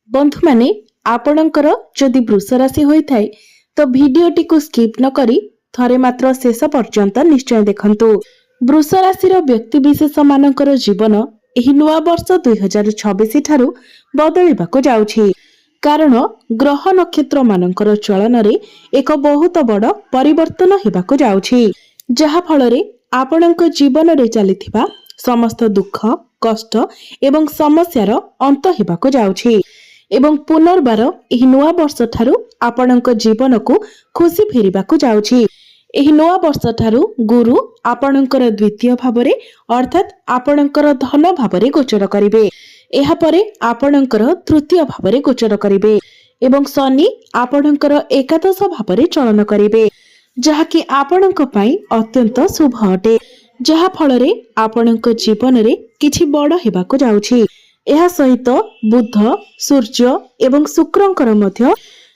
बंधु माने आपणकर जदि वृष राशि होइथाय तो भिडियोटी को स्किप न करी थरे मात्र शेष पर्यंत निश्चय देखंतु। वृष राशि व्यक्ति विशेष मानकर जीवन एही नुआ वर्ष 2026 ठारू बदलिबाको जाउछि, कारण ग्रह नक्षत्र मानकर चलन रे एक बहुत बड़ परिवर्तन हेबाको जाउछि, जहा फलरे आपणक जीवन रे चलिथिबा समस्त दुख कष्ट एवं समस्यार अंत हेबाको जाउछि एवं पुनर्बार एही नुआ वर्ष ठारू आपणक जीवन को खुशी फेरिबाको जाउछि। एही नुआ वर्ष ठारू गुरु आपणकर द्वितीय भावरे अर्थात आपणकर धन भावरे गोचर करिवे, एहा परे आपणकर तृतीय भावरे गोचर करिवे एवं शनि आपणकर एकादश भावरे चलन करिवे, जहाकि आपणक पई अत्यंत शुभ अटे, जहा फलरे आपणक जीवन रे किछि बड़ हेबाको जाउछि। एहा सहित बुध सूर्य एवं शुक्रंकर मध्य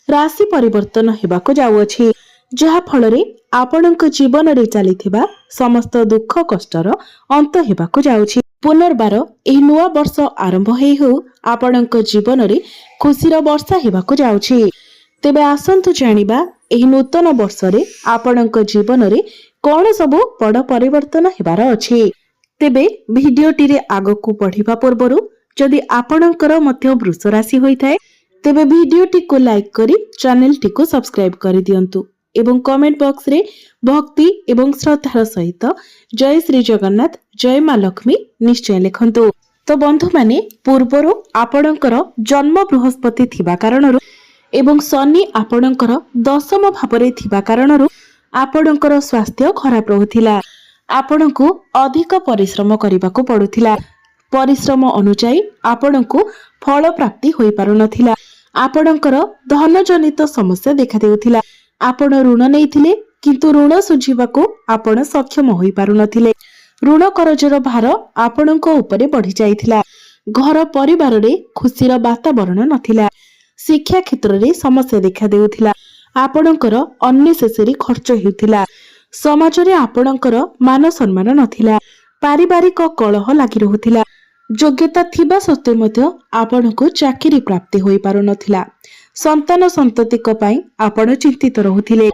राशि परिवर्तन हेबाको जाउअछि, जहा फलरे आपणक जीवन रे चलिथिबा समस्त दुख कष्टर अंत हेबाको जाउछि। पुनर्बार एही नुआ वर्ष आरंभ हेई हो आपणक जीवन रे खुशीर वर्षा हेबाको जाउछि। तेबे आसंतु जानिबा एही नूतन वर्ष रे आपणक जीवन रे कोन सब बड़ परिवर्तन हेबार अछि। तेबे भिडियोटी रे आगकू बढ़िबा पूर्वरु जदि आपणकर मध्य वृष राशि होइथाय तेबे भिडियोटी को लाइक करी चैनल टी को सब्सक्राइब करि दियंतु एवं कमेंट बॉक्स रे भक्ति एवं श्रद्धार सहित जय श्री जगन्नाथ जय मां लक्ष्मी निश्चय लिखंतु। तो बंधु माने पूर्वरु आपणकर जन्म बृहस्पति थिबा कारणरु एवं शनि आपणकर दशम भावरे थिबा कारणरु आपणकर स्वास्थ्य खराब रहुथिला, आपणको अधिक परिश्रम करबाको पडुथिला, परिश्रम अनुसायी आपणको फल प्राप्ति होई पारु नथिला, आपणकर धन जनित समस्या देखा देउथिला, आपण ऋण नैथिले किंतु ऋण सुझिबाको आपण सक्षम होई पारु नथिले, ऋण करजर भार आपणको उपरे बढ़ी जाइथिला, घर परिवार रे खुशीर वातावरण नथिला, शिक्षा क्षेत्र रे समस्या देखा देउथिला, आपणकर अननेसेसरी खर्च हेउथिला, समाज रे आपणकर मान सम्मान नथिला, पारिवारिक कलह लागि रहुथिला, योग्यता थिबा सत्वे मध्य आपणको चाकरी प्राप्ति होई पारु नथिला, संतान संततिक पई आपण चिंतित रहुथिले,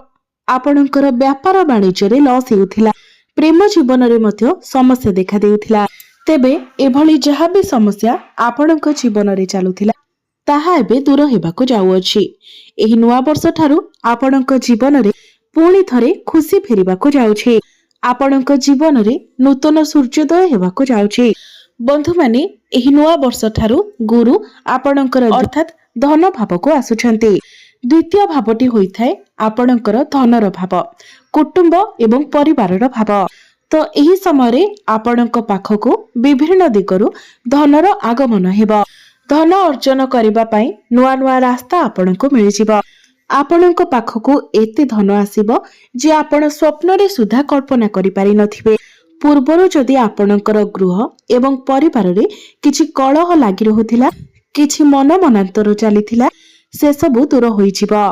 आपणकर व्यापार वाणिज्य रे लॉस हेउथिला, प्रेम जीवन रे मध्य समस्या देखा देउथिला। तेबे एभली जहा भी समस्या आपणक जीवन रे चालुथिला ताहा एबे दूर हेबाको जाउअछि। एही नुआ वर्ष ठारू आपणक जीवन रे पुणी थरे खुशी फेरिबाको जाउछि, आपणक जीवन रे नूतन सूर्योदय हेबाको जाउछि। बंधु माने एही नुआ वर्ष ठारू गुरु आपणकर अर्थात धन भाव को आसुछंती, द्वितीय भावटी होइथाय आपणकर धनर भाव, कुटुंब एवं परिवारर भाव। तो एही समय आपणक पाखको विभिन्न दिगरु धनर आगमन हेबा, धन अर्जन करिबा पई नुआ नुआ रास्ता आपणको मिलिजिबा, आपणक पाखको एते धन आसीबो जे आपण स्वप्न रे सुधा कल्पना करि पारि नथिबे। पूर्वरु जदि आपणकर गृह एवं परिवार रे किछि कलह लागि रहुथिला, किछि मन मनांतर चलिथिला, से सब दूर होइजिबा,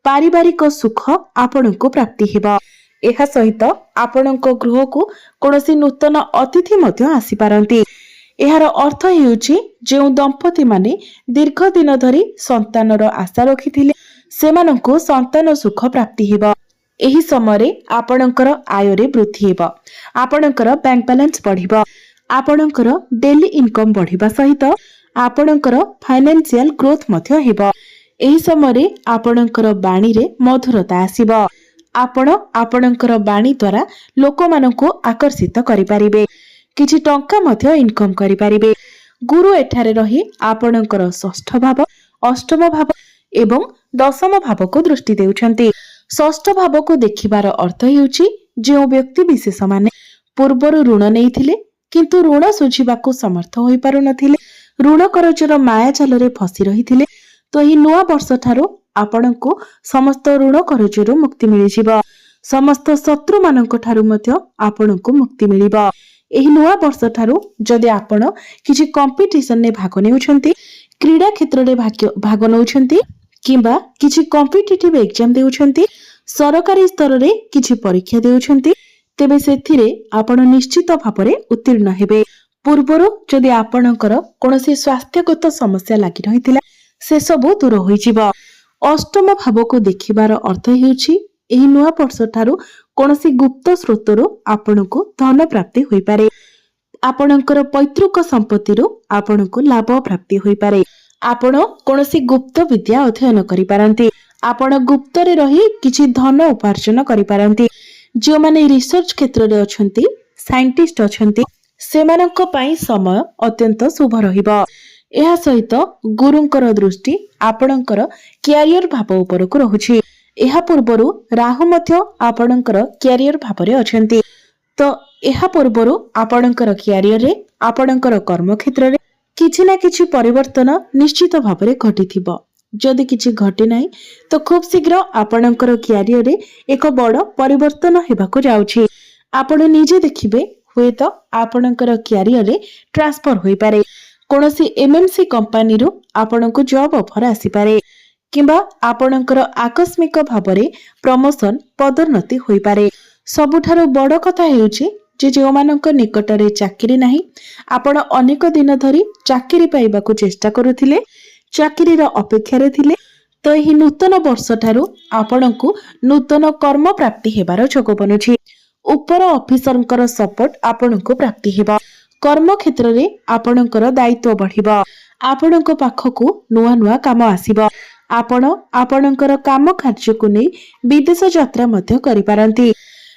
पारिवारिक सुख आपणको प्राप्ति हेबा। एहा सहित आपणको गृह को कोनोसी नूतन अतिथि मध्य आसी पारंती। एहार अर्थ हेउछि जेउ दंपति माने दीर्घ दिन धरि संतानर आशा रखिथिले सेमानंको संतान सुख प्राप्ति हेबा। एही समय आपणकर आय रे वृद्धि हेबा, आपणकर बैंक बैलेंस बढ़िबा, आपणकर डेली इनकम बढ़िबा सहित आपणकर फाइनेंशियल ग्रोथ मध्य हेबा। एही समय आपणकर बाणी रे मधुरता आसीबा, आपण आपणकर बाणी द्वारा लोकमानंको आकर्षित करि पारिबे, किछि टंका मध्य इनकम करि पारिबे। गुरु एठारे रही आपणकर षष्ठ भाव अष्टम भाव एवं दशम भाव को दृष्टि देउछंती। षष्ठ भाव को देखिबार अर्थ हेउछि जे व्यक्ति विशेष माने पूर्वरु ऋण नैथिले किंतु ऋण सुझिबाको समर्थ होई पारु नथिले, ऋण करजर माया जाल रे फसी रहिथिले, तो एही नुआ वर्ष ठारू आपणको समस्त ऋण करजर मुक्ति मिलिजिबा, समस्त शत्रु मानक ठारू मध्य आपणको मुक्ति मिलिबा। एही नुआ वर्ष ठारू जदि आपण किछि कंपटीशन ने भाग नेउछंती, क्रीडा क्षेत्र रे भाग नउछंती किंबा किछि कॉम्पिटिटिव एग्जाम देउछंती, सरकारी स्तर रे किछि परीक्षा देउछंती, तेबे सेथिरे आपण निश्चित भाବରେ उत्तीर्ण हेबे। पूर्वरु जदि आपणकर कोनोसी स्वास्थ्यगत समस्या लागि रहिथिला से सबु दूर होइजिब। अष्टम भाव को देखिबार अर्थ हेउछि एही नुआ वर्ष ठारू कोनोसी गुप्त स्रोतरु आपणको धन प्राप्ति होई पारे। आपणकर पैतृक संपत्तिरु आपणको लाभ प्राप्ति होई पारे। आपण कोनोसी गुप्त विद्या अध्ययन करि पारंती। आपण गुप्तरे रही किछि धन उपार्जन करि पारंती। जो माने रिसर्च क्षेत्र रे अछंती, साइंटिस्ट अछंती, सेमानक पई समय अत्यंत शुभ रहिबो। एहा सहित गुरुंकर दृष्टि आपणकर कैरियर भाव उपरकु रहुछि। एहा पूर्वरु राहु मध्य आपणकर कैरियर भावरे अछंती। तो एहा पूर्वरु आपणकर कैरियर रे आपणकर कर्म क्षेत्र रे किछि ना किछि परिवर्तन निश्चित भावरे घटिथिबो। जदि किछि घटि नाही तो खूब शीघ्र आपणकर कैरियर रे एक बड़ परिवर्तन हेबाको जाउछि। आपण निजे देखिबे हुए तो आपणकर कैरियर रे ट्रांसफर होई पारे। कोनोसी एमएनसी कंपनी रु आपणको जॉब ऑफर आसी पारे किंबा आपणकर आकस्मिक भावरे प्रमोशन पदोन्नति होई पारे। सबुठारो बड़ कथा हेउछि जे जोमानक निकटरे चाकरी नाही, आपण अनेक दिन धरी चाकरी पाइबाकू चेष्टा करुथिले, चाकरीर अपेक्षा थिले, तो एही नूतन वर्ष ठारू आपणकू नूतन कर्म प्राप्ति हेबार जोग बनुछि। उपर ऑफिसरंकर सपोर्ट आपणकू प्राप्ति हेबा। कर्म क्षेत्र रे आपणकर दायित्व बढ़िबा। आपणक पाखकू नुआ नुआ काम आसीबा। आपण आपणकर काम कार्य को नै विदेश यात्रा मध्य करि पारंती।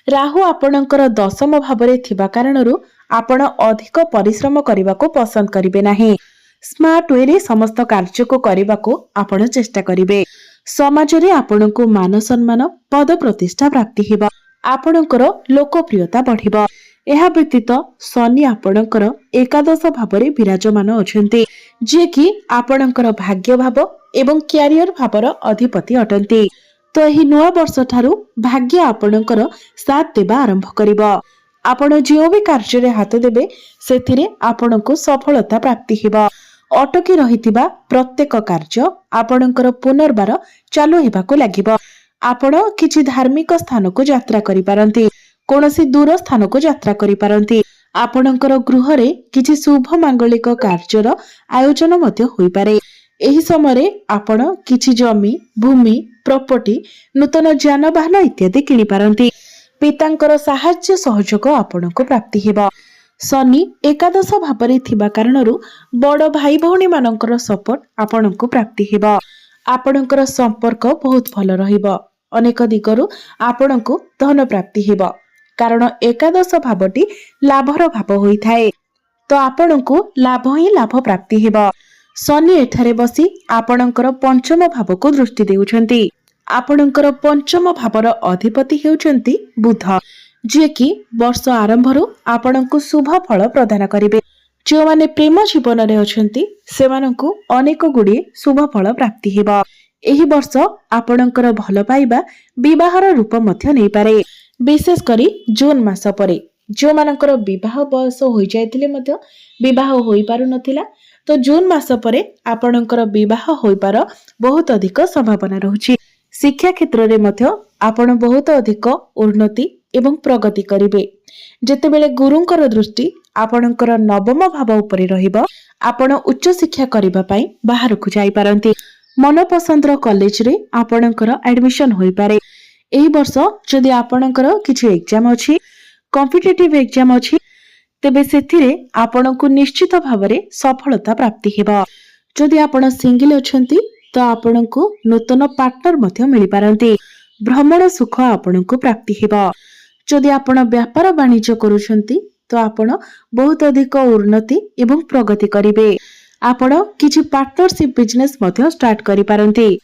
राहु आपणकर दशम भावरे थिबा कारणरू आपण अधिक परिश्रम करबाको पसंद करिवे नाही। स्मार्ट वे रे समस्त कार्य को करबाको आपण चेष्टा करिवे। समाज रे आपणको मान सम्मान पद प्रतिष्ठा प्राप्ति हेबा। आपणकर लोकप्रियता बढ़िबा। एहा व्यतीत शनि आपणकर एकादश भावरे विराजमान अछंती, जे कि आपणकर भाग्य भाव एवं कैरियर भावर अधिपति अटंती। तो एही नुआ वर्ष ठारू भाग्य आपणकर साथ देबा आरंभ करिबा। आपण जो भी कार्य रे हाथ देबे सेथिरे आपणको सफलता प्राप्ति हेबा। अटकी रहितिबा प्रत्येक कार्य आपणकर पुनर्बार चालू हेबाको लागिबा। आपण किछि धार्मिक स्थान को यात्रा करि पारंती, कोनोसी दूर स्थान को यात्रा करि पारंती। आपणकर गृह रे किछि शुभ मांगलिक कार्यर आयोजन मध्य होई पारे। एही समय आपण किछि जमी, भूमि, प्रॉपर्टी, नूतन जानवाहन इत्यादि किनि पारंती। पितांकर साहाय्य सहयोग आपणको प्राप्ति हेबा। शनि एकादश भावरे थिबा कारणरू बड़ भाई भौणी मानकर सपोर्ट आपणको प्राप्ति हेबा। आपणकर संपर्क बहुत भल रहिबा। अनेक दिगरु आपणको धन प्राप्ति हेबा, कारण एकादश भावटी लाभर भाव होई थाए। तो आपणको लाभ ही लाभ प्राप्ति हेबा। शनि एठारे बसी आपणकर पंचम भाव को दृष्टि देउछंती। आपणकर पंचम भावर अधिपति हेउछंती बुध, जे कि वर्ष आरंभरू आपणको शुभ फल प्रदान करिवे। जो माने प्रेम जीवन रे अछंती सेमानंकु अनेक गुडी शुभ फल प्राप्ति हेबा। एही वर्ष आपणकर भल पाइबा विवाहर रूप मध्य नै पारे। विशेष करी जून मास परे जो मानकर विवाह बयस होई जायतिले मध्य विवाह होई पारु नथिला, तो जून मास परे आपणकर विवाह होई पार बहुत अधिक संभावना रहुछि। शिक्षा क्षेत्र रे मध्य आपण बहुत अधिक उन्नति एवं प्रगति करिवे। जेतेबेले गुरुंकर दृष्टि आपणकर नवम भाव उपरे रहिबो, आपण उच्च शिक्षा करिबा पई बाहरकु जाई पारंती। मन पसंदर कॉलेज रे आपणकर एडमिशन होई पारे। एही वर्ष जदि आपणकर किछि एग्जाम अछि, कॉम्पिटिटिव एग्जाम अछि, तेबे सेथिरे आपणकु निश्चित भावरे सफलता प्राप्ति हेबा। जदि आपण सिंगल अछंती तो आपणकु नूतन पार्टनर मध्य मिलि पारंती। भ्रमण सुख आपणकु प्राप्ति हेबा। जदि आपण व्यापार वाणिज्य करूछंती तो आपण बहुत अधिक उन्नति एवं प्रगति करिवे। आपण किछि पार्टनरशिप बिजनेस मध्य स्टार्ट करि पारंती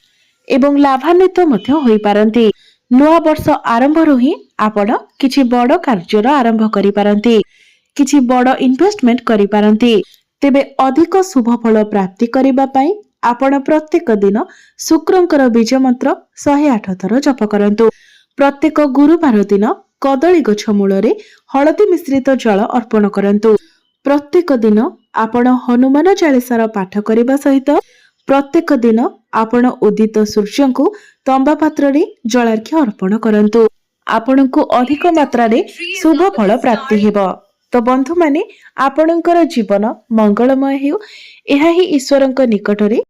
एवं लाभान्वित मध्य होई पारंती। नुआ वर्ष आरंभ रही आपण किछि बड़ कार्यर आरंभ करि पारंती, किछि बड़ इन्वेस्टमेंट करि पारंती। तेबे अधिक शुभ फल प्राप्ति करिबा पई आपण प्रत्येक दिन शुक्रंकर बीज मंत्र 108 थर जप करंतु। प्रत्येक गुरुवार दिन कदली गछ मूलरे हळदी मिश्रित जल अर्पण करंतु। प्रत्येक दिन आपण हनुमान चालीसार पाठ करबा सहित प्रत्येक दिन आपण उदित सूर्य को तंबा पात्र रे जलार्घ्य अर्पण करंतु। आपनको अधिक मात्रा रे शुभ फल प्राप्ति हेबो। तो बंधु माने आपणकर जीवन मंगलमय हेउ, एहा ही ईश्वरंक निकटरे